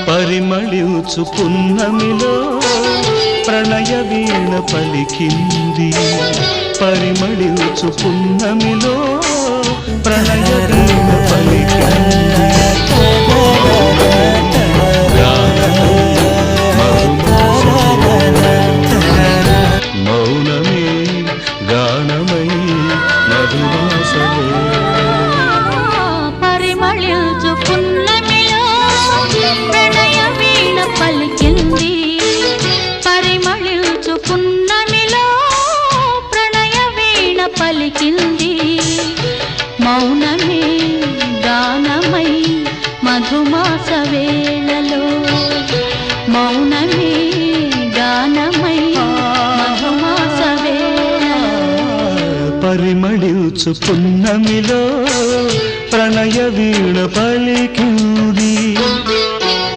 పరిమళించు పున్నమిలో ప్రణయ వీణ పలికింది పరిమళించు పున్నమిలో ప్రణయ వీణ పలికింది మౌనమే గానమై మధువాసమే పరిమళించు పున్నమిలో ప్రణయ వీణ పలికింది పరిమళించు పున్నమిలో ప్రణయ వీణ పలికింది మౌనమే గానమై మధుమాస వేళలో మౌనమే గానమై మధుమాస వేళలో పరిమళించు పున్నమిలో ప్రణయ వీణ పలికింది